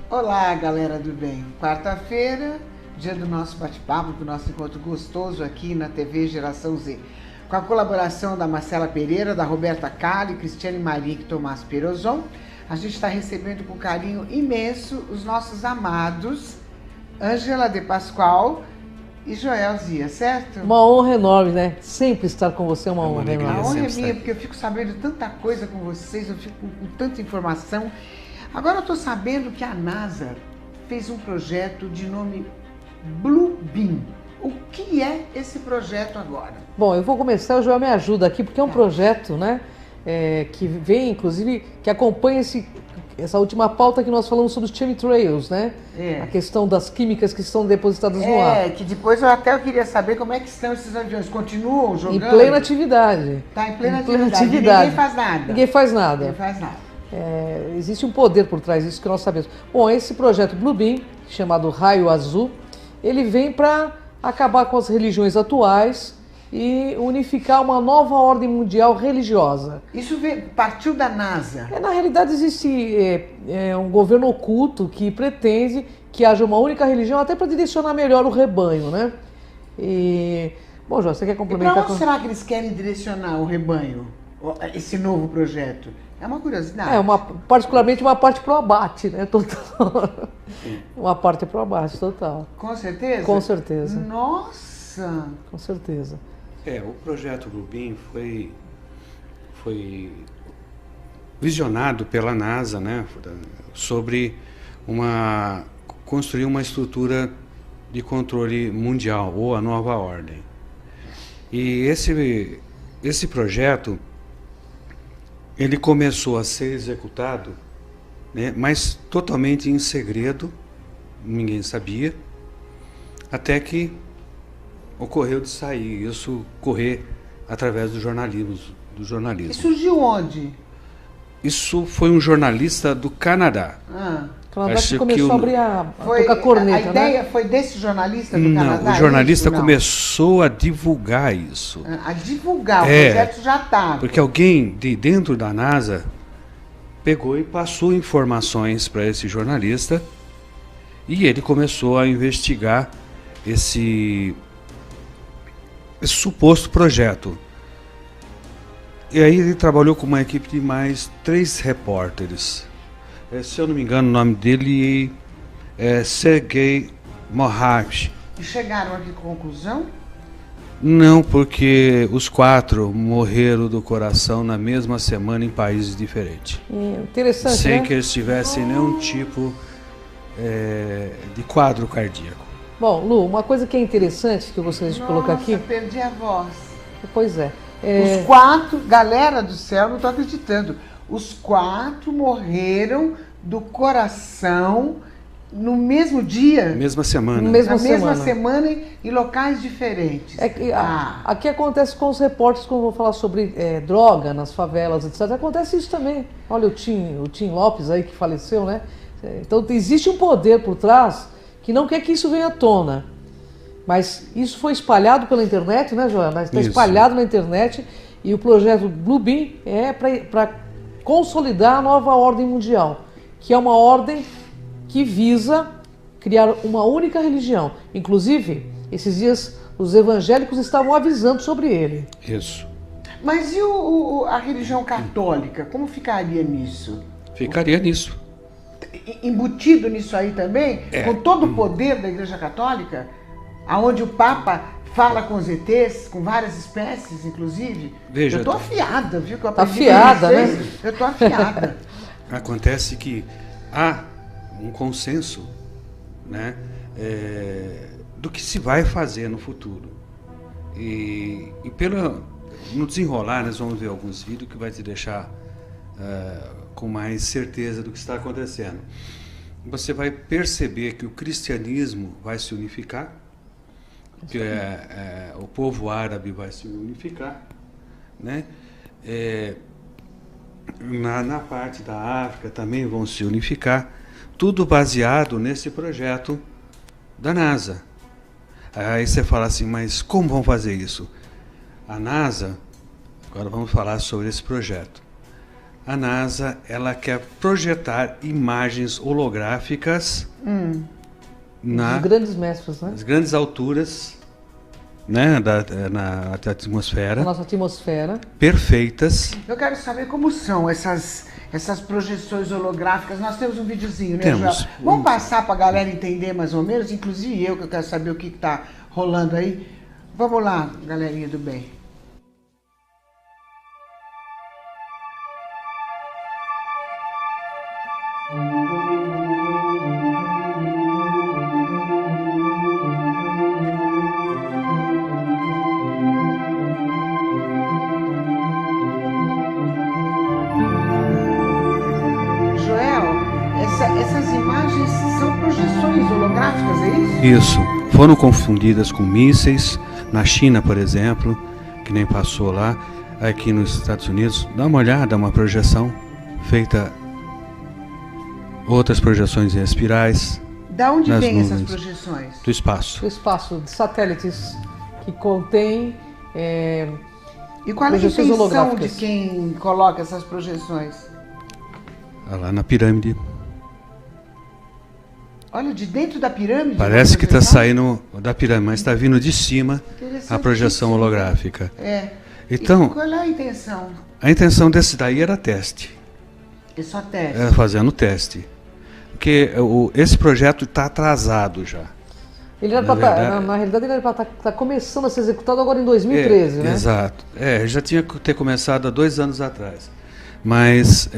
Olá, galera do bem. Quarta-feira, dia do nosso bate-papo, do nosso encontro gostoso aqui na TV Geração Z. Com a colaboração da Marcela Pereira, da Roberta Cali, Cristiane Marique e Tomás Perozon, a gente está recebendo com carinho imenso os nossos amados Ângela de Pascoal e Joel Zia, certo? Uma honra enorme, né? Sempre estar com você é uma honra A enorme. honra é minha, porque eu fico sabendo tanta coisa com vocês, eu fico com tanta informação. Agora eu estou sabendo que a NASA fez um projeto de nome Bluebeam. O que é esse projeto agora? Bom, eu vou começar, o Joel me ajuda aqui, porque é um projeto, né? Que vem, inclusive, que acompanha essa última pauta que nós falamos sobre os chemtrails, né? A questão das químicas que estão depositadas no ar. Que depois eu queria saber como é que estão esses aviões. Continuam jogando? Em plena atividade. Está em plena atividade. Ninguém faz nada. Ninguém faz nada. Ninguém faz nada. Existe um poder por trás disso que nós sabemos. Bom, esse projeto Bluebeam, chamado Raio Azul, ele vem para acabar com as religiões atuais e unificar uma nova ordem mundial religiosa. Isso partiu da NASA? Na realidade existe um governo oculto que pretende que haja uma única religião até para direcionar melhor o rebanho, né? Bom, João, você quer complementar? E para onde será que eles querem direcionar o rebanho, esse novo projeto? É uma curiosidade. Particularmente uma parte pro abate, né? Total. Uma parte pro abate, total. Com certeza? Com certeza. Nossa! Com certeza. O projeto Bluebeam foi visionado pela NASA, né? Sobre construir uma estrutura de controle mundial, ou a nova ordem. E esse projeto, ele começou a ser executado, né, mas totalmente em segredo, ninguém sabia, até que ocorreu de sair, isso correr através do jornalismo. E surgiu onde? Isso foi um jornalista do Canadá. Canadá que começou a abrir a tocar corneta, a ideia, né? foi desse jornalista do Canadá? Não, o jornalista começou a divulgar isso. A divulgar, o projeto já estava. Porque alguém de dentro da NASA pegou e passou informações para esse jornalista e ele começou a investigar esse suposto projeto. E aí ele trabalhou com uma equipe de mais 3 repórteres. Se eu não me engano, o nome dele é Sergei Moravich. E chegaram a que conclusão? Não, porque os 4 morreram do coração na mesma semana em países diferentes. Interessante, sem né? que eles tivessem nenhum tipo de quadro cardíaco. Bom, Lu, uma coisa que é interessante que eu gostaria de colocar aqui... Nossa, perdi a voz. Pois é. Os 4, galera do céu, não estou acreditando. Os 4 morreram do coração no mesmo dia? Mesma semana. Na mesma semana em locais diferentes. Aqui acontece com os repórteres quando vou falar sobre droga nas favelas, etc. Acontece isso também. Olha o Tim Lopes aí que faleceu, né? Então existe um poder por trás que não quer que isso venha à tona. Mas isso foi espalhado pela internet, né, Joana? Está espalhado na internet e o projeto Bluebeam é para consolidar a nova ordem mundial, que é uma ordem que visa criar uma única religião. Inclusive, esses dias os evangélicos estavam avisando sobre ele. Isso. Mas e a religião católica? Como ficaria nisso? Ficaria nisso. Embutido nisso aí também? Com todo o poder da Igreja Católica? Aonde o Papa fala com os ETs, com várias espécies, inclusive? Veja, eu tô afiada, viu? Que eu tá aprendi afiada, com vocês. né? Eu tô afiada. Acontece que há um consenso, né, do que se vai fazer no futuro. E no desenrolar, nós vamos ver alguns vídeos que vai te deixar com mais certeza do que está acontecendo. Você vai perceber que o cristianismo vai se unificar, que o povo árabe vai se unificar, né? Na parte da África também vão se unificar, tudo baseado nesse projeto da NASA. Aí você fala assim, mas como vão fazer isso? A NASA, agora vamos falar sobre esse projeto. a NASA ela quer projetar imagens holográficas Os grandes mestres, né? nas grandes alturas, né, na atmosfera, A nossa atmosfera. perfeitas. Eu quero saber como são essas projeções holográficas. Nós temos um videozinho, né, Temos. Joel? Vamos passar para a galera entender mais ou menos, inclusive eu, que eu quero saber o que está rolando aí. Vamos lá, galerinha do bem. Essas imagens são projeções holográficas, é isso? Isso. Foram confundidas com mísseis. Na China, por exemplo, que nem passou lá. Aqui nos Estados Unidos, dá uma olhada, uma projeção feita. Outras projeções em espirais. Da onde nas vem essas nuvens. projeções? Do espaço. O espaço de satélites que contém E qual é a projeções intenção de holográficas. quem coloca essas projeções? Lá na pirâmide. Olha, de dentro da pirâmide? Parece que está projeção? saindo da pirâmide, mas está vindo de cima a projeção holográfica. É. Então, E qual é a intenção? a intenção desse daí era teste. É só teste. Era fazendo teste. Porque esse projeto está atrasado já. Ele era Na verdade- na realidade, ele era para estar começando a ser executado agora em 2013, né? Exato. Já tinha que ter começado há 2 anos atrás. Mas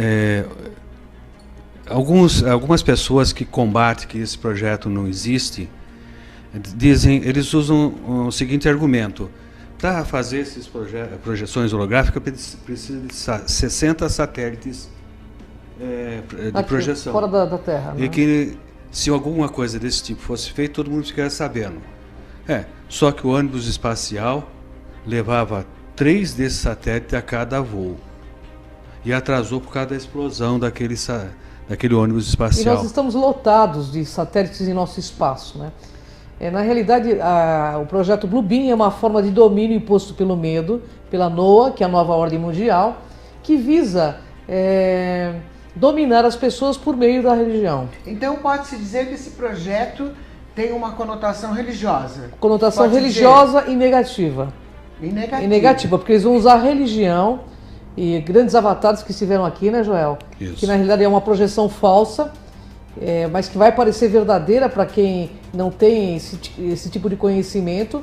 algumas pessoas que combatem que esse projeto não existe, eles usam o seguinte argumento: para fazer essas projeções holográficas precisa de 60 satélites de Aqui, projeção. fora da Terra. E Né? que se alguma coisa desse tipo fosse feita, todo mundo ficaria sabendo. Só que o ônibus espacial levava 3 desses satélites a cada voo. E atrasou por causa da explosão daquele ônibus E espacial. nós estamos lotados de satélites em nosso espaço, né? Na realidade, o projeto Blue Beam é uma forma de domínio imposto pelo medo, pela NOAA, que é a nova ordem mundial, que visa dominar as pessoas por meio da religião. Então pode-se dizer que esse projeto tem uma conotação religiosa. Conotação Pode-se religiosa e negativa. dizer. E negativa. E negativa, porque eles vão usar a religião e grandes avatares que estiveram aqui, né, Joel? Isso. Que na realidade é uma projeção falsa, mas que vai parecer verdadeira para quem não tem esse tipo de conhecimento,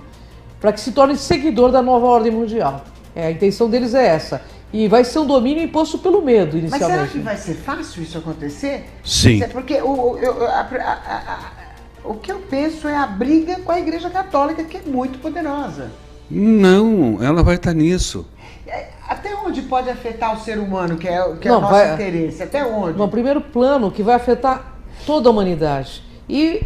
para que se torne seguidor da nova ordem mundial. A intenção deles é essa. E vai ser um domínio imposto pelo medo, Mas inicialmente. será que vai ser fácil isso acontecer? Sim. Porque o que eu penso é a briga com a Igreja Católica, que é muito poderosa. Não, ela vai estar nisso. Até onde pode afetar o ser humano, que é o Não, nosso vai- interesse? Até onde? No primeiro plano, que vai afetar toda a humanidade. E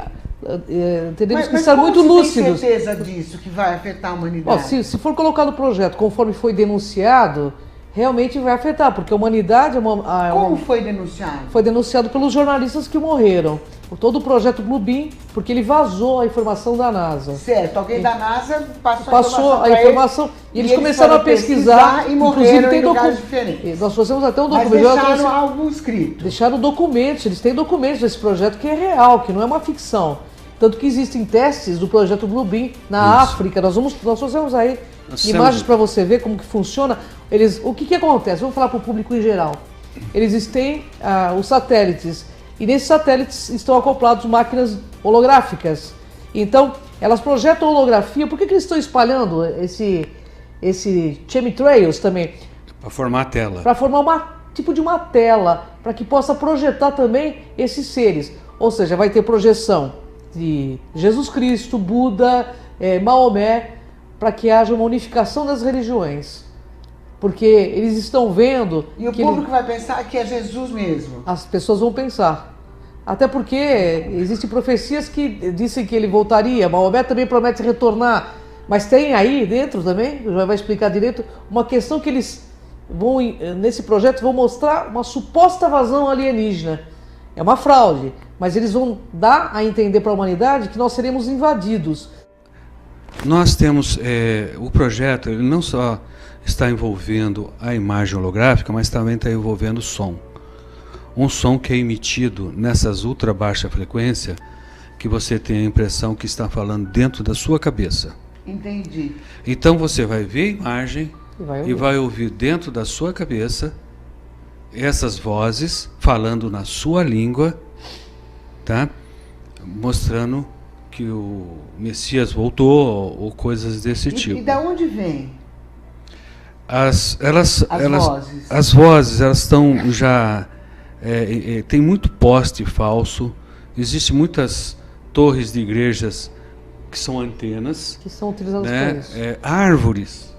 teremos que estar como muito se lúcidos. tem certeza disso, que vai afetar a Ó, humanidade? se for colocado o projeto conforme foi denunciado, realmente vai afetar, porque a humanidade Como foi denunciado? foi denunciado pelos jornalistas que morreram. Por todo o projeto Blue Beam, porque ele vazou a informação da NASA. Certo, alguém da NASA passou Passou a pra informação eles, e eles começaram a foram pesquisar, e morreram em lugares documento. diferentes. Nós fazemos até um Mas documento. eu deixaram trouxe- algo escrito. Deixaram documentos, eles têm documentos desse projeto que é real, que não é uma ficção. Tanto que existem testes do projeto Blue Beam na Isso. África. Nós trouxemos aí Nós imagens temos- para você ver como que funciona. O que acontece? Vamos falar para o público em geral. Eles têm os satélites e nesses satélites estão acoplados máquinas holográficas. Então, elas projetam holografia. Por que eles estão espalhando esse chemtrails também? Para formar a tela. Para formar tipo de uma tela, para que possa projetar também esses seres. Ou seja, vai ter projeção de Jesus Cristo, Buda, Maomé, para que haja uma unificação das religiões. Porque eles estão vendo E o que público vai pensar que é Jesus mesmo. as pessoas vão pensar. Até porque existem profecias que dizem que ele voltaria, Maomé também promete retornar. Mas tem aí dentro também, já vai explicar direito, uma questão que eles vão, nesse projeto, vão mostrar uma suposta invasão alienígena. É uma fraude, mas eles vão dar a entender para a humanidade que nós seremos invadidos. nós temos o projeto, ele não só está envolvendo a imagem holográfica, mas também está envolvendo o som. Um som que é emitido nessas ultra baixa frequência, que você tem a impressão que está falando dentro da sua cabeça. Entendi. Então você vai ver a imagem E e vai ouvir dentro da sua cabeça essas vozes falando na sua língua, tá? Mostrando que o Messias voltou ou coisas desse tipo. E da onde vem? As vozes. As vozes, elas estão já... tem muito poste falso, existem muitas torres de igrejas que são antenas, Que são utilizadas né? para isso. Árvores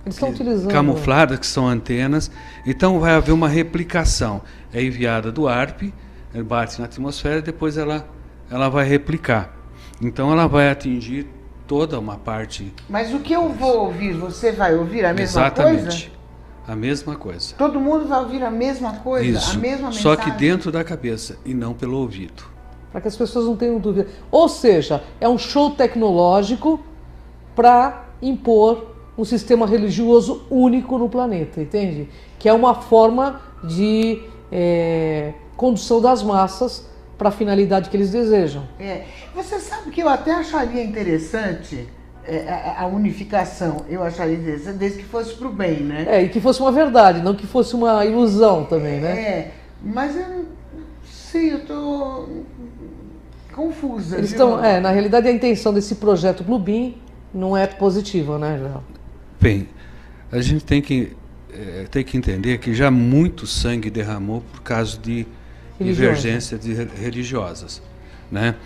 Eles estão utilizando... camufladas que são antenas. Então vai haver uma replicação. É enviada do ARP, ela bate na atmosfera e depois ela vai replicar. Então ela vai atingir toda uma parte. Mas o que eu vou ouvir, você vai ouvir a mesma Exatamente. coisa? A mesma coisa. Todo mundo vai ouvir a mesma coisa? Isso. A mesma mensagem? Só que dentro da cabeça e não pelo ouvido. Para que as pessoas não tenham dúvida. Ou seja, é um show tecnológico para impor um sistema religioso único no planeta, entende? Que é uma forma de condução das massas para a finalidade que eles desejam. Você sabe que eu até acharia interessante a unificação. Eu acharia interessante desde que fosse para o bem, né? E que fosse uma verdade, não que fosse uma ilusão também, né? Mas eu não sei, eu estou confusa. Eles viu? estão, na realidade, a intenção desse projeto Bluebeam não é positiva, né, Joel? Bem, a gente tem que entender que já muito sangue derramou por causa de divergências religiosas, né?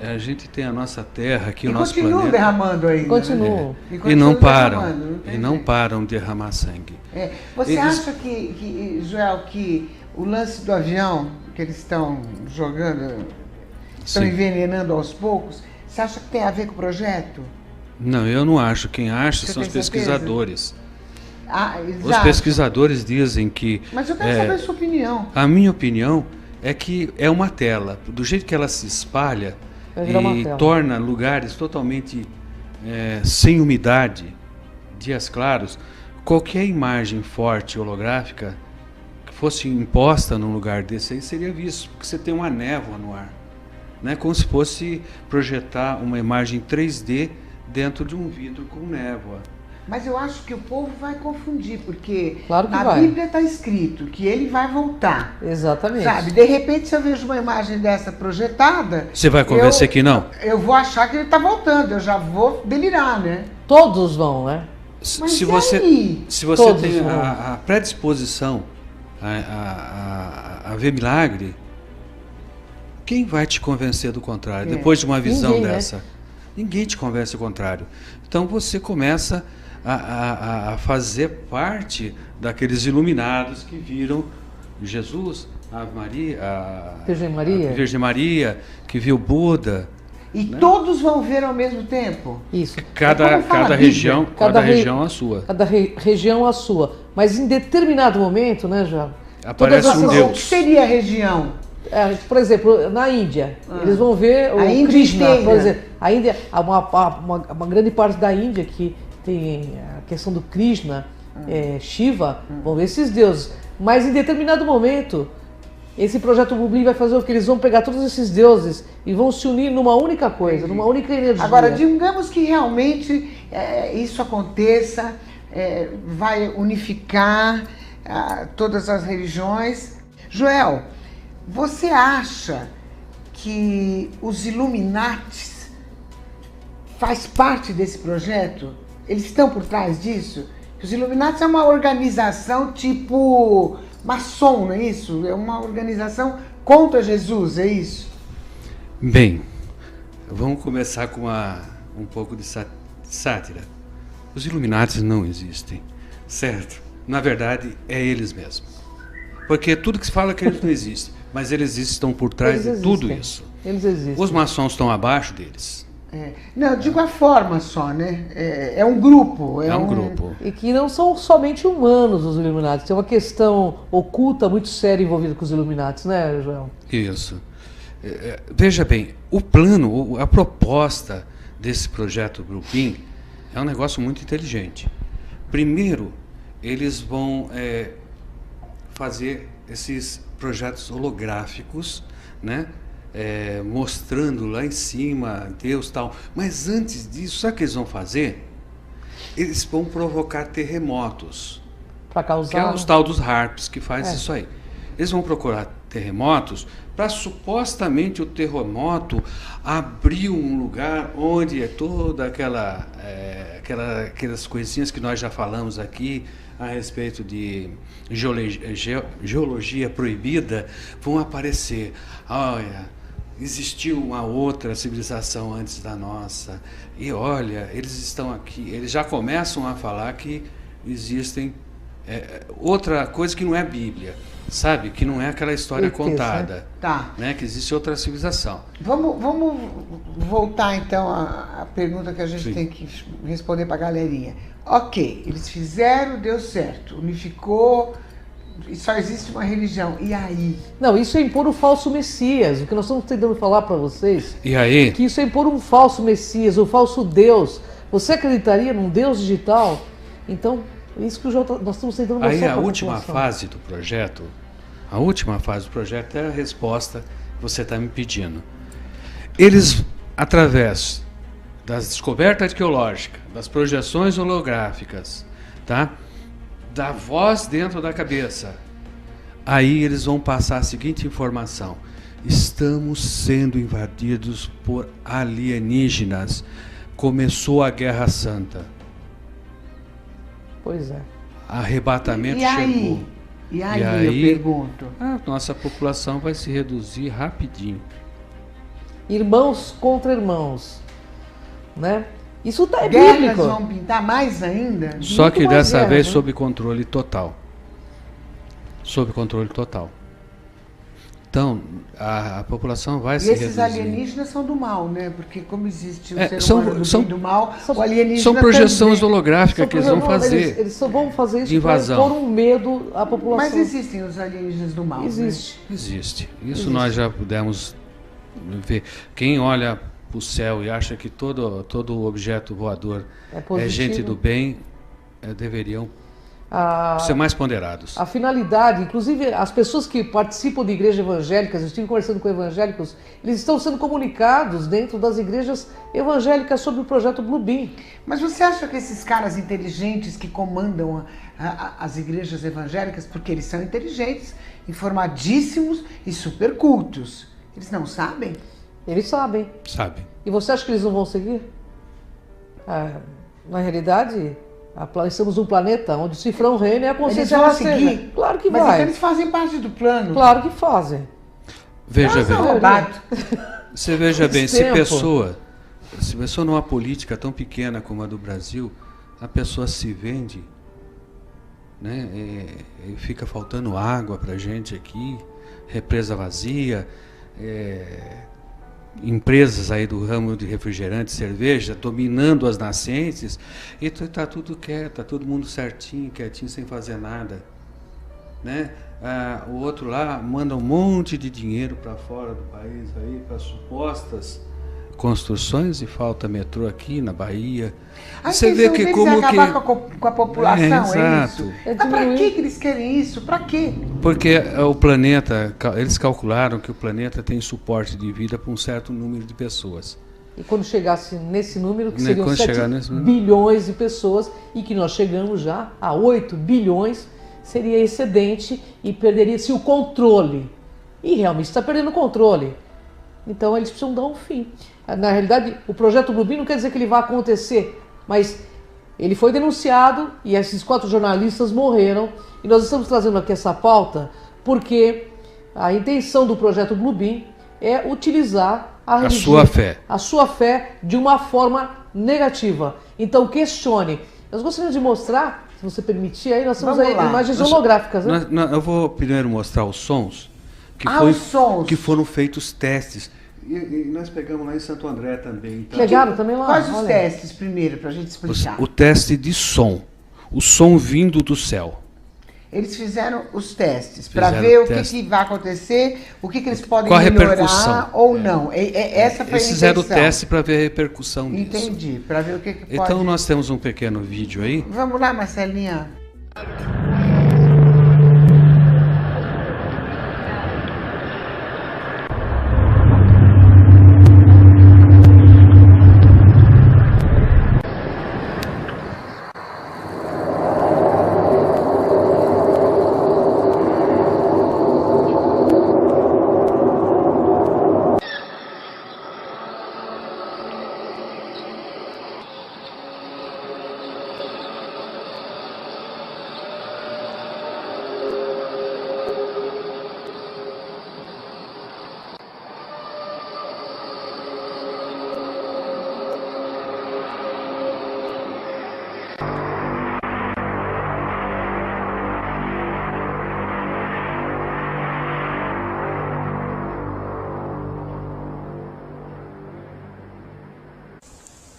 A gente tem a nossa terra aqui, o nosso planeta. Continuam derramando ainda. Continuam. Né? E não param. Não Não param de derramar sangue. Você acha que, Joel, que o lance do avião que eles estão jogando, estão Sim. envenenando aos poucos, você acha que tem a ver com o projeto? Não, eu não acho. Quem acha Você são os tem certeza? pesquisadores. Eles Os acham. pesquisadores dizem que... Mas eu quero saber a sua opinião. A minha opinião é que é uma tela. Do jeito que ela se espalha Vai virar uma e tela. torna lugares totalmente sem umidade, dias claros, qualquer imagem forte holográfica que fosse imposta num lugar desse aí seria visto, porque você tem uma névoa no ar, né? Como se fosse projetar uma imagem 3D dentro de um vidro com névoa. Mas eu acho que o povo vai confundir, porque Claro que na vai. Bíblia está escrito que ele vai voltar. Exatamente. Sabe, de repente, se eu vejo uma imagem dessa projetada... Você vai convencer que não? Eu vou achar que ele está voltando, eu já vou delirar, né? Todos vão, né? Mas Se e você, aí? se você Todos tem vão. a predisposição a ver milagre, quem vai te convencer do contrário? Depois de uma visão Ninguém, né? dessa, ninguém te convence do contrário. Então você começa a fazer parte daqueles iluminados que viram Jesus, a Maria, Virgem a Virgem Maria, que viu Buda. E todos vão ver ao mesmo tempo? Isso. Cada região, Cada região a sua. Cada região a sua. Mas em determinado momento, né, João? Aparece Todas um essas- Deus. O que seria a região? Por exemplo, na Índia, eles vão ver o A Índia Krishna, inteira. por exemplo. A Índia, uma grande parte da Índia que tem a questão do Krishna, Shiva, vão ver esses deuses. Mas em determinado momento, esse projeto Bluebeam vai fazer o que? Eles vão pegar todos esses deuses e vão se unir numa única coisa, numa única energia. Agora, digamos que realmente isso aconteça, vai unificar todas as religiões. Joel, você acha que os Illuminatis faz parte desse projeto? Eles estão por trás disso? Os Illuminatis é uma organização tipo maçom, não é isso? É uma organização contra Jesus, é isso? Bem, vamos começar com um pouco de sátira. Os Illuminatis não existem, certo? Na verdade, é eles mesmos. Porque tudo que se fala é que eles não existem, mas eles estão por trás Eles de tudo existem. isso. Eles existem. Os maçons estão abaixo deles. Não, eu digo a forma só, né? É um grupo. É um grupo. E que não são somente humanos os Illuminati. Tem uma questão oculta muito séria envolvida com os Illuminati, né, Joel? Isso. Veja bem, o plano, a proposta desse projeto Bluebeam é um negócio muito inteligente. Primeiro, eles vão fazer esses projetos holográficos, né? Mostrando lá em cima Deus e tal. Mas antes disso, sabe o que eles vão fazer? Eles vão provocar terremotos. Para causar... Que é os tal dos HAARPs que faz isso aí. Eles vão procurar terremotos para supostamente o terremoto abrir um lugar onde é toda aquelas coisinhas que nós já falamos aqui a respeito de geologia proibida vão aparecer. Olha, existiu uma outra civilização antes da nossa e olha, eles estão aqui, eles já começam a falar que existem outra coisa que não é Bíblia, sabe? Que não é aquela história contada, né? Que existe outra civilização. Vamos voltar então à pergunta que a gente tem que responder para a galerinha. Ok, eles fizeram, deu certo, unificou, e só existe uma religião. E aí? Não, isso é impor o falso Messias. O que nós estamos tentando falar para vocês, e aí? Que isso é impor um falso Messias, um falso Deus. Você acreditaria num Deus digital? Então, isso que nós estamos tentando mostrar. Aí a última fase do projeto, é a resposta que você está me pedindo. Eles, através das descobertas arqueológicas, das projeções holográficas, tá? Da voz dentro da cabeça, aí eles vão passar a seguinte informação: estamos sendo invadidos por alienígenas. Começou a Guerra Santa. Pois é. Arrebatamento chegou. E aí, eu pergunto? A nossa população vai se reduzir rapidinho. Irmãos contra irmãos, né? Isso é Guerras bíblico. Vão pintar mais ainda? Só que dessa guerra, vez né? sob controle total. Sob controle total. Então, a população vai se reduzir. E esses alienígenas são do mal, né? Porque como existe o ser são- humano do são- bem e do mal, o alienígena São projeções também. holográficas que eles vão fazer. Eles só vão fazer isso de para invasão. impor um medo à população. Mas existem os alienígenas do mal, Existe. Existe. Isso Existe. nós já pudemos ver. Quem olha para o céu e acha que todo objeto voador É é positivo. gente do bem, deveriam A, ser mais ponderados. a finalidade, inclusive as pessoas que participam de igrejas evangélicas, eu estive conversando com evangélicos, eles estão sendo comunicados dentro das igrejas evangélicas sobre o projeto Bluebeam. Mas você acha que esses caras inteligentes que comandam as igrejas evangélicas, porque eles são inteligentes, informadíssimos e super cultos, eles não sabem? Eles sabem. Sabe? E você acha que eles não vão seguir? Na realidade, estamos num planeta onde o cifrão reina e a Eles consciência vão rasteja. seguir? Claro que Mas vai. então eles fazem parte do plano. Claro que fazem. Veja São bem. roubados. Você veja bem, se tempo. pessoa numa política tão pequena como a do Brasil, a pessoa se vende, né? E fica faltando água para gente aqui, represa vazia, empresas aí do ramo de refrigerante, cerveja, dominando as nascentes, e está tudo quieto, está todo mundo certinho, quietinho, sem fazer nada, né? O outro lá manda um monte de dinheiro para fora do país aí para supostas construções e falta metrô aqui na Bahia. A Você vê intenção que deles como é acabar com a população, é exato. isso? É Mas pra diminuir. que eles querem isso? Pra quê? Porque o planeta, eles calcularam que o planeta tem suporte de vida para um certo número de pessoas. E quando chegasse nesse número, que Né, seriam quando 7 chegar nesse número. bilhões de pessoas, e que nós chegamos já a 8 bilhões, seria excedente e perderia-se o controle. E realmente está perdendo o controle. Então eles precisam dar um fim. Na realidade, o projeto Bluebeam não quer dizer que ele vai acontecer, mas ele foi denunciado e esses 4 jornalistas morreram. E nós estamos trazendo aqui essa pauta porque a intenção do projeto Bluebeam é utilizar A sua fé. a sua fé de uma forma negativa. Então questione. Nós gostaríamos de mostrar, se você permitir, aí nós temos Vamos aí lá. imagens holográficas, né? Eu vou primeiro mostrar os sons Os sons. que foram feitos testes. E nós pegamos lá em Santo André também. Então, Pegaram também lá? Quais os Olha. testes primeiro, pra gente explicar? o teste de som. O som vindo do céu. Eles fizeram os testes para Fizeram ver o teste. que vai acontecer, o que eles podem Qual a melhorar repercussão? ou não. Essa foi Eles a fizeram o intenção. teste para ver a repercussão disso. Entendi, para ver o que pode... Então nós temos um pequeno vídeo aí. Vamos lá, Marcelinha.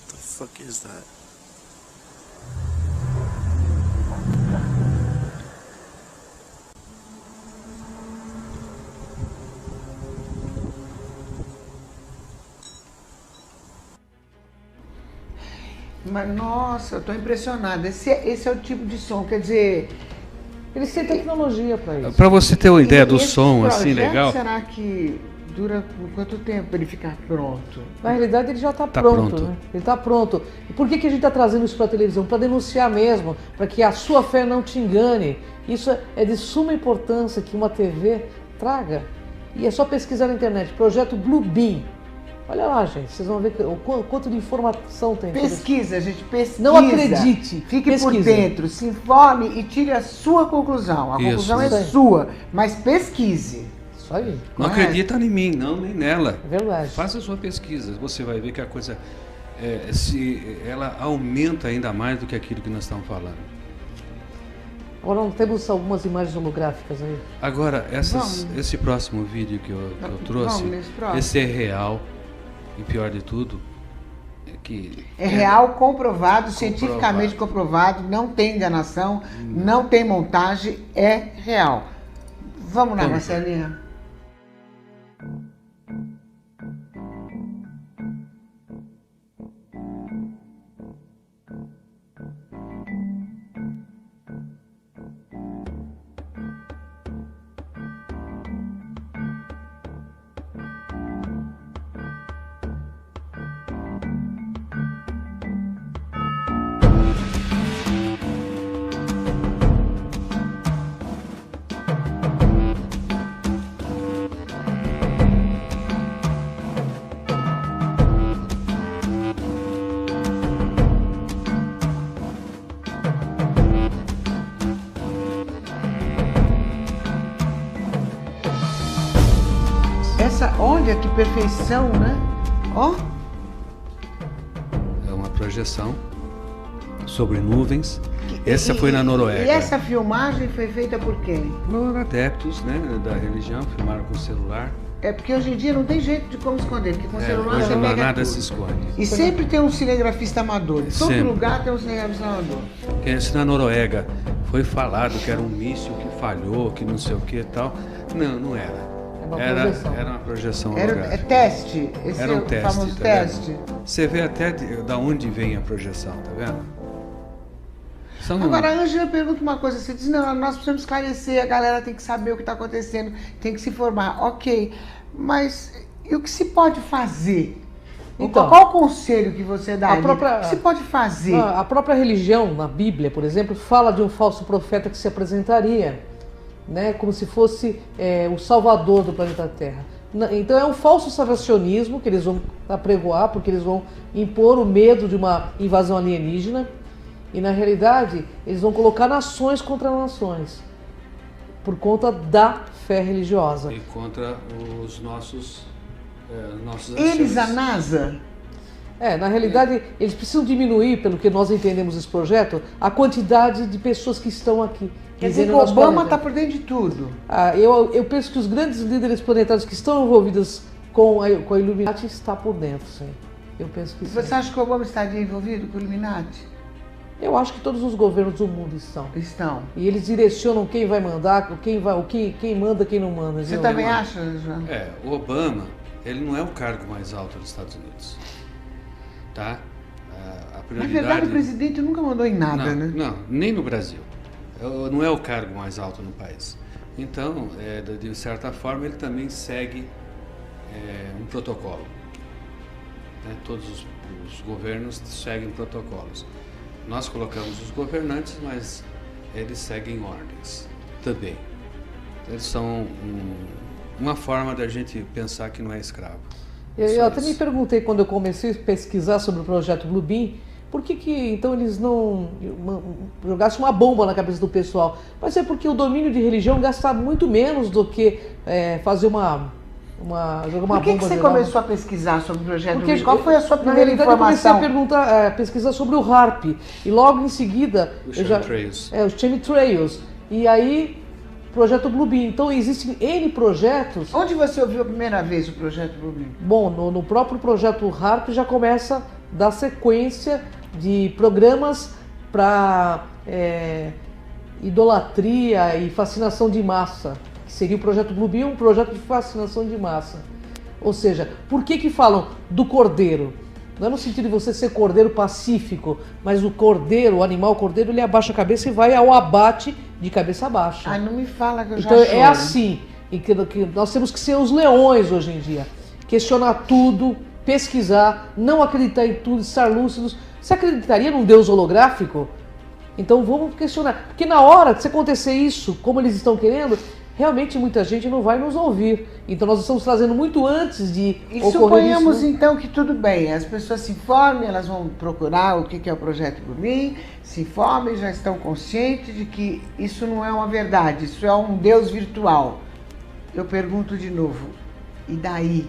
The fuck is that? Mas, nossa, eu tô impressionada. Esse é o tipo de som, quer dizer... Eles têm tecnologia para isso. Para você ter uma ideia do esse som, assim, projeto, legal. será que dura por quanto tempo para ele ficar pronto? Na realidade, ele já está Tá pronto, pronto. né? Ele está pronto. E por que a gente está trazendo isso para a televisão? Para denunciar mesmo, para que a sua fé não te engane. Isso é de suma importância que uma TV traga. E é só pesquisar na internet, projeto Blue Beam. Olha lá, gente, vocês vão ver o quanto de informação tem. Pesquisa, gente, pesquisa. Não acredite, Fique por pesquisa. dentro, se informe e tire a sua conclusão. A Isso. conclusão é Isso aí. sua, mas pesquise. Isso aí, Não Correto. acredita em mim, não, nem nela. é verdade. Faça a sua pesquisa, você vai ver que a coisa ela aumenta ainda mais do que aquilo que nós estamos falando. Agora nós temos algumas imagens holográficas aí. Agora, Vamos. esse próximo vídeo que eu trouxe, Vamos nesse próximo. esse é real, e pior de tudo, é que... É real, comprovado, cientificamente comprovado, não tem enganação, não tem montagem, é real. Vamos lá, Vamos. Marcelinha. Olha que perfeição, né? Ó. É uma projeção sobre nuvens. Essa foi na Noruega. E essa filmagem foi feita por quem? Por adeptos, né, da religião, filmaram com o celular. É porque hoje em dia não tem jeito de como esconder, porque com o celular Hoje você não pega nada tudo. se esconde. E sempre tem um cinegrafista amador. Em todo Sempre. lugar tem um cinegrafista amador. Porque esse na Noruega foi falado que era um míssil que falhou, que não sei o que e tal. Não, não era. É uma projeção. Era uma projeção É holográfica. teste. Esse Era um é o teste, famoso tá teste. vendo? Você vê até da onde vem a projeção, tá vendo? São... Agora, a Ângela pergunta uma coisa, você diz, não, nós precisamos esclarecer, a galera tem que saber o que está acontecendo, tem que se informar. Ok, mas e o que se pode fazer? Então, qual o conselho que você dá? a própria- O que se pode fazer? A própria religião, na Bíblia, por exemplo, fala de um falso profeta que se apresentaria, né, como se fosse o salvador do planeta Terra. Então é um falso salvacionismo que eles vão apregoar, porque eles vão impor o medo de uma invasão alienígena, e na realidade eles vão colocar nações contra nações, por conta da fé religiosa. E contra os nossos Eles, a ações. NASA? Na realidade, eles precisam diminuir, pelo que nós entendemos desse projeto, a quantidade de pessoas que estão aqui. Quer dizer que vivendo o no nosso Obama planeta. está por dentro de tudo. Eu penso que os grandes líderes planetários que estão envolvidos com a Illuminati estão por dentro, sim. Eu penso que sim. Você acha que o Obama estaria envolvido com o Illuminati? Eu acho que todos os governos do mundo estão. Estão. E eles direcionam quem vai mandar, quem manda, quem não manda. Você viu? também acha, João? O Obama, ele não é o cargo mais alto dos Estados Unidos. Tá? A Na prioridade... verdade, o presidente nunca mandou em nada, não, né? Não, nem no Brasil. Não é o cargo mais alto no país. Então, de certa forma, ele também segue um protocolo. Né? Todos os governos seguem protocolos. Nós colocamos os governantes, mas eles seguem ordens também. Eles são uma forma da gente pensar que não é escravo. Eu até me perguntei quando eu comecei a pesquisar sobre o projeto Bluebeam, por que então eles não jogassem uma bomba na cabeça do pessoal? Mas é porque o domínio de religião gasta muito menos do que fazer jogar uma bomba. Por que você geral. começou a pesquar sobre o projeto Porque, Bluebeam? Qual foi a sua primeira na realidade, informação? eu comecei a pesquisar sobre o HARP e logo em seguida Os chemtrails. os chemtrails. E aí, projeto Bluebeam. Então existem N projetos. Onde você ouviu a primeira vez o projeto Bluebeam? Bom, no próprio projeto HARP já começa a dar sequência de programas para idolatria e fascinação de massa, que seria o projeto Bluebeam, um projeto de fascinação de massa. Ou seja, por que falam do cordeiro? Não é no sentido de você ser cordeiro pacífico, mas o cordeiro, o animal cordeiro, ele abaixa a cabeça e vai ao abate de cabeça baixa. Ai, não me fala que eu já Então choro. é assim, e que nós temos que ser os leões hoje em dia. Questionar tudo, pesquisar, não acreditar em tudo, estar lúcidos. Você acreditaria num Deus holográfico? Então vamos questionar. Porque na hora que acontecer isso, como eles estão querendo, realmente muita gente não vai nos ouvir. Então nós estamos trazendo muito antes de E ocorrer suponhamos isso. então que tudo bem, as pessoas se informem, elas vão procurar o que é o projeto Bluebeam, se informem, já estão conscientes de que isso não é uma verdade, isso é um Deus virtual. Eu pergunto de novo, e daí?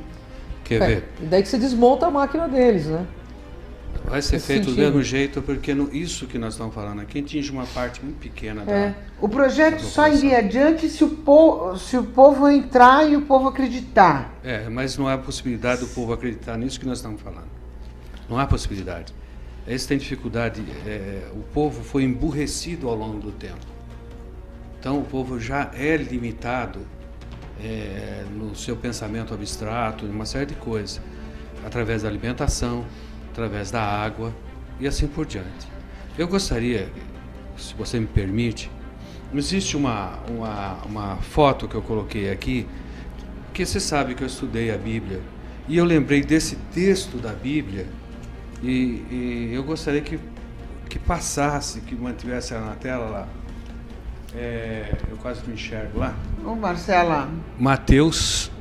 Quer ver? E daí que você desmonta a máquina deles, né? Vai ser Nesse feito do sentido. mesmo jeito, porque isso que nós estamos falando aqui atinge uma parte muito pequena da... O projeto da só população. iria adiante se o povo entrar e o povo acreditar. Mas não há possibilidade do povo acreditar nisso que nós estamos falando. Não há possibilidade. Eles têm dificuldade. O povo foi emburrecido ao longo do tempo. Então o povo já é limitado no seu pensamento abstrato, em uma série de coisas, através da alimentação, através da água e assim por diante. Eu gostaria, se você me permite, existe uma foto que eu coloquei aqui, que você sabe que eu estudei a Bíblia, e eu lembrei desse texto da Bíblia, e eu gostaria que passasse, que mantivesse ela na tela lá. Eu quase não enxergo lá. Ô Marcela, Mateus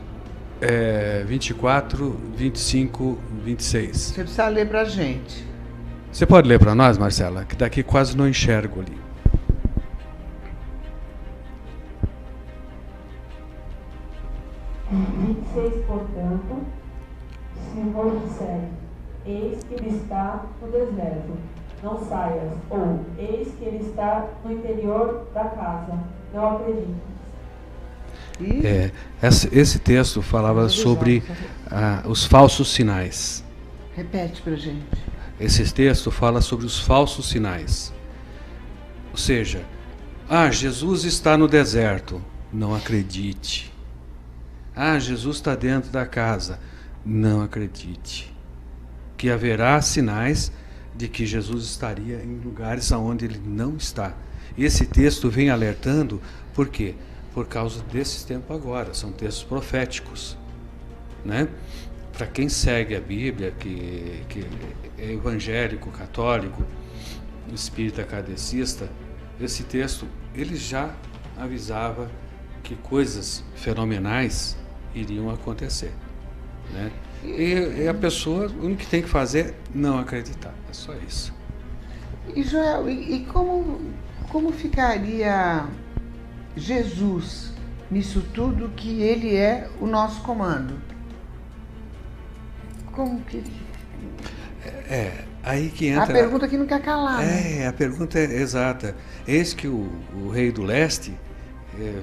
24, 25, 26. você precisa ler pra gente. Você pode ler para nós, Marcela? Que daqui quase não enxergo ali. Portanto, se vos disserem, eis que ele está no deserto, não saias, ou eis que ele está no interior da casa, não acredite. Esse texto falava sobre os falsos sinais. Repete pra gente. Esse texto fala sobre os falsos sinais. Ou seja, Jesus está no deserto, não acredite. Jesus está dentro da casa, não acredite. Que haverá sinais de que Jesus estaria em lugares onde ele não está. Esse texto vem alertando, por quê? Por causa desses tempos agora, são textos proféticos, né? Para quem segue a Bíblia, que é evangélico, católico, espírita kardecista, esse texto ele já avisava que coisas fenomenais iriam acontecer, né? E a pessoa, o único que tem que fazer é não acreditar, é só isso. E Joel, e como ficaria Jesus nisso tudo que ele é o nosso comando? Como que... Aí que entra... A pergunta que não quer calar, né? A pergunta é exata. Eis que o rei do leste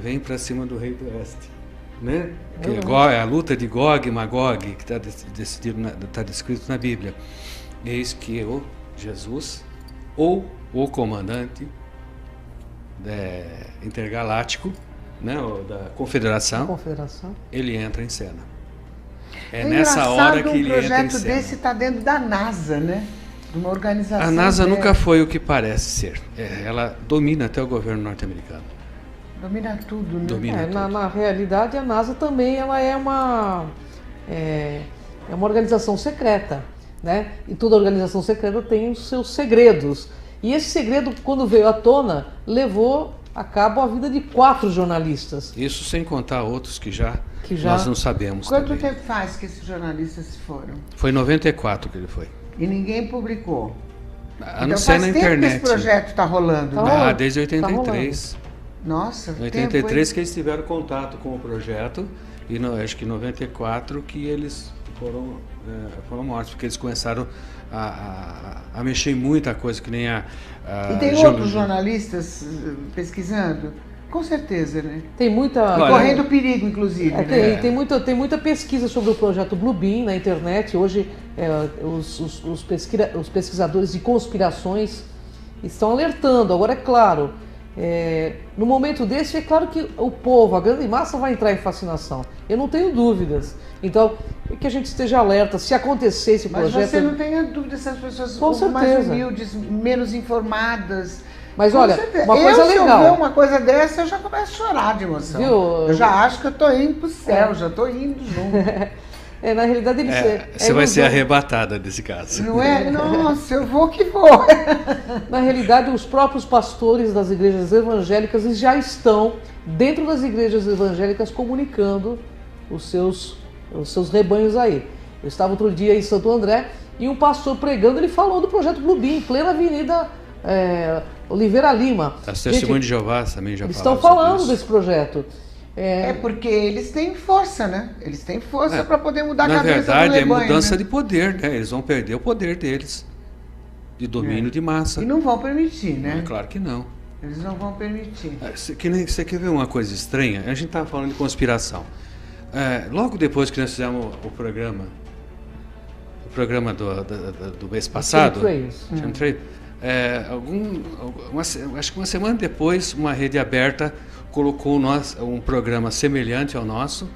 vem para cima do rei do oeste, né? Que é a luta de Gog e Magog, que está descrito na Bíblia. Eis que Jesus ou o comandante intergaláctico, né, da Confederação, ele entra em cena. É nessa hora que ele entra em cena. Um projeto desse está dentro da NASA, né? De uma organização. A NASA nunca foi o que parece ser. Ela domina até o governo norte-americano. Domina tudo, né? Domina tudo. Na realidade, a NASA também ela é uma organização secreta, né? E toda organização secreta tem os seus segredos. E esse segredo, quando veio à tona, levou a cabo a vida de 4 jornalistas. Isso sem contar outros que já nós não sabemos. Quanto também. tempo faz que esses jornalistas foram? Foi em 94 que ele foi. E ninguém publicou? A não ser na internet. Esse projeto está rolando, né? Desde 83. Nossa, em 83 que eles tiveram contato com o projeto e acho que em 94 que eles foram mortos, porque eles começaram a mexer em muita coisa, que nem E tem outros jornalistas pesquisando? Com certeza, né? Tem muita... Correndo perigo, inclusive. Né? Tem muita pesquisa sobre o projeto Bluebeam na internet. Hoje, os pesquisadores de conspirações estão alertando. Agora, é claro, no momento desse, é claro que o povo, a grande massa, vai entrar em fascinação. Eu não tenho dúvidas. Então, que a gente esteja alerta. Se acontecer esse projeto... Mas você não tenha dúvida se as pessoas são mais humildes, menos informadas... Mas olha, uma coisa legal. Se eu ver uma coisa dessa, eu já começo a chorar de emoção. Viu? Eu já acho que eu estou indo para o céu, já estou indo junto. Na realidade, você vai ser arrebatada desse caso. Não é? Nossa, eu vou que vou. Na realidade, os próprios pastores das igrejas evangélicas já estão dentro das igrejas evangélicas comunicando os seus rebanhos aí. Eu estava outro dia em Santo André e um pastor pregando, ele falou do projeto Bluebeam, em plena avenida Oliveira Lima. As Testemunhas de Jeová também já eles estão falando desse projeto. Porque eles têm força, né? Eles têm força para poder mudar a cabeça do rebanho. Na verdade, rebanho, é mudança, né? de poder, né? Eles vão perder o poder deles, de domínio de massa. E não vão permitir, né? Claro que não. Eles não vão permitir. Você quer ver uma coisa estranha? A gente estava falando de conspiração. Logo depois que nós fizemos o programa do mês passado, acho que uma semana depois, uma rede aberta colocou um programa semelhante ao nosso,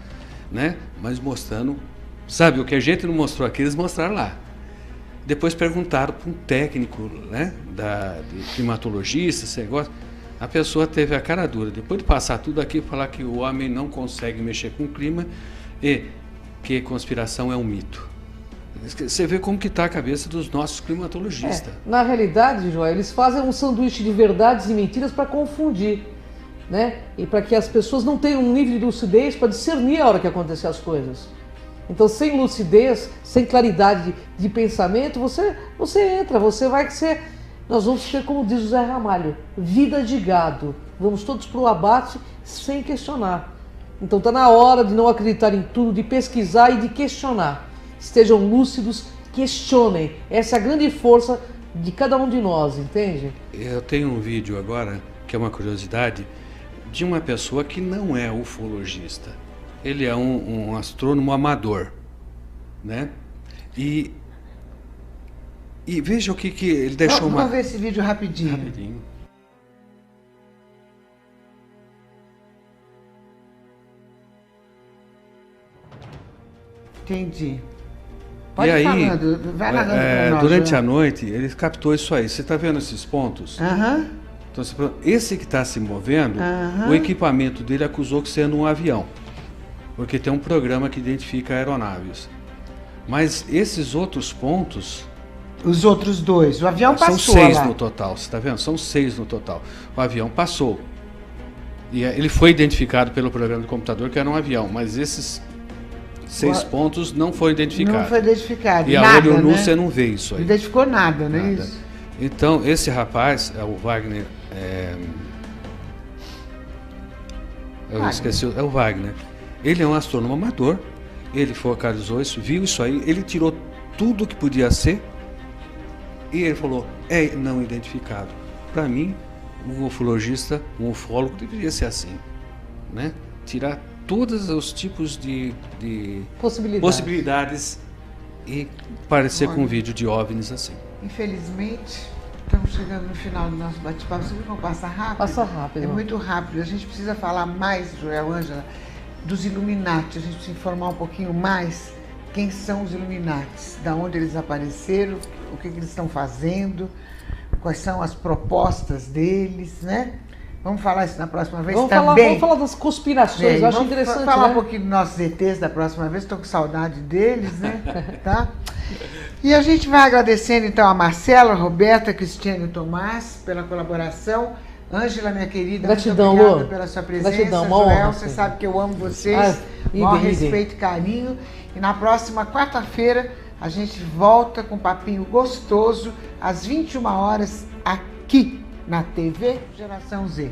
né? Mas mostrando, sabe, o que a gente não mostrou aqui, eles mostraram lá. Depois perguntaram para um técnico, né, de climatologista, esse negócio. A pessoa teve a cara dura, depois de passar tudo aqui, falar que o homem não consegue mexer com o clima e que conspiração é um mito. Você vê como que está a cabeça dos nossos climatologistas. Na realidade, Joel, eles fazem um sanduíche de verdades e mentiras para confundir, né? E para que as pessoas não tenham um nível de lucidez para discernir a hora que acontecer as coisas. Então, sem lucidez, sem claridade de pensamento, você entra, você vai ser... Nós vamos ter, como diz o Zé Ramalho, vida de gado. Vamos todos para o abate sem questionar. Então está na hora de não acreditar em tudo, de pesquisar e de questionar. Estejam lúcidos, questionem. Essa é a grande força de cada um de nós, entende? Eu tenho um vídeo agora, que é uma curiosidade, de uma pessoa que não é ufologista. Ele é um astrônomo amador, né? E veja o que ele deixou. Vamos ver esse vídeo rapidinho. Entendi. Pode e aí, falando, vai narrando pra nós, durante Joel. a noite, ele captou isso aí. Você está vendo esses pontos? Aham. Então, esse que está se movendo, o equipamento dele acusou que sendo um avião. Porque tem um programa que identifica aeronaves. Mas esses outros pontos... Os outros dois. O avião passou. São 6 lá. no total, você está vendo? São 6 no total. O avião passou. E ele foi identificado pelo programa do computador que era um avião, mas esses 6 pontos não foram identificados. Não foi identificado. E a nada, olho nu né? você não vê isso aí. Não identificou nada, né? Nada. Isso. Então, esse rapaz, é o Wagner... Eu esqueci, é o Wagner. Ele é um astrônomo amador. Ele focalizou isso, viu isso aí, ele tirou tudo que podia ser e ele falou, é não identificado. Para mim, um ufologista, um ufólogo deveria ser assim, né? Tirar todos os tipos de possibilidades e parecer com um vídeo de OVNIs assim. Infelizmente, estamos estamos chegando no final do nosso bate-papo. Você viu como passa rápido? Passa rápido. É muito rápido. A gente precisa falar mais, Joel, Ângela, dos Illuminati. A gente precisa informar um pouquinho mais quem são os Illuminati, da onde eles apareceram, o que eles estão fazendo, quais são as propostas deles, né? Vamos falar isso na próxima vez também. Vamos falar das conspirações, eu acho interessante. Vamos falar né? um pouquinho dos nossos ETs da próxima vez, estou com saudade deles, né? Tá? E a gente vai agradecendo então a Marcela, a Roberta, a Cristiane e o Tomás pela colaboração. Ângela, minha querida, gratidão, muito obrigada Lu. pela sua presença. Gratidão, uma Joel, honra, você sim. sabe que eu amo vocês, maior respeito e carinho. E na próxima quarta-feira a gente volta com um papinho gostoso às 21 horas aqui na TV Geração Z.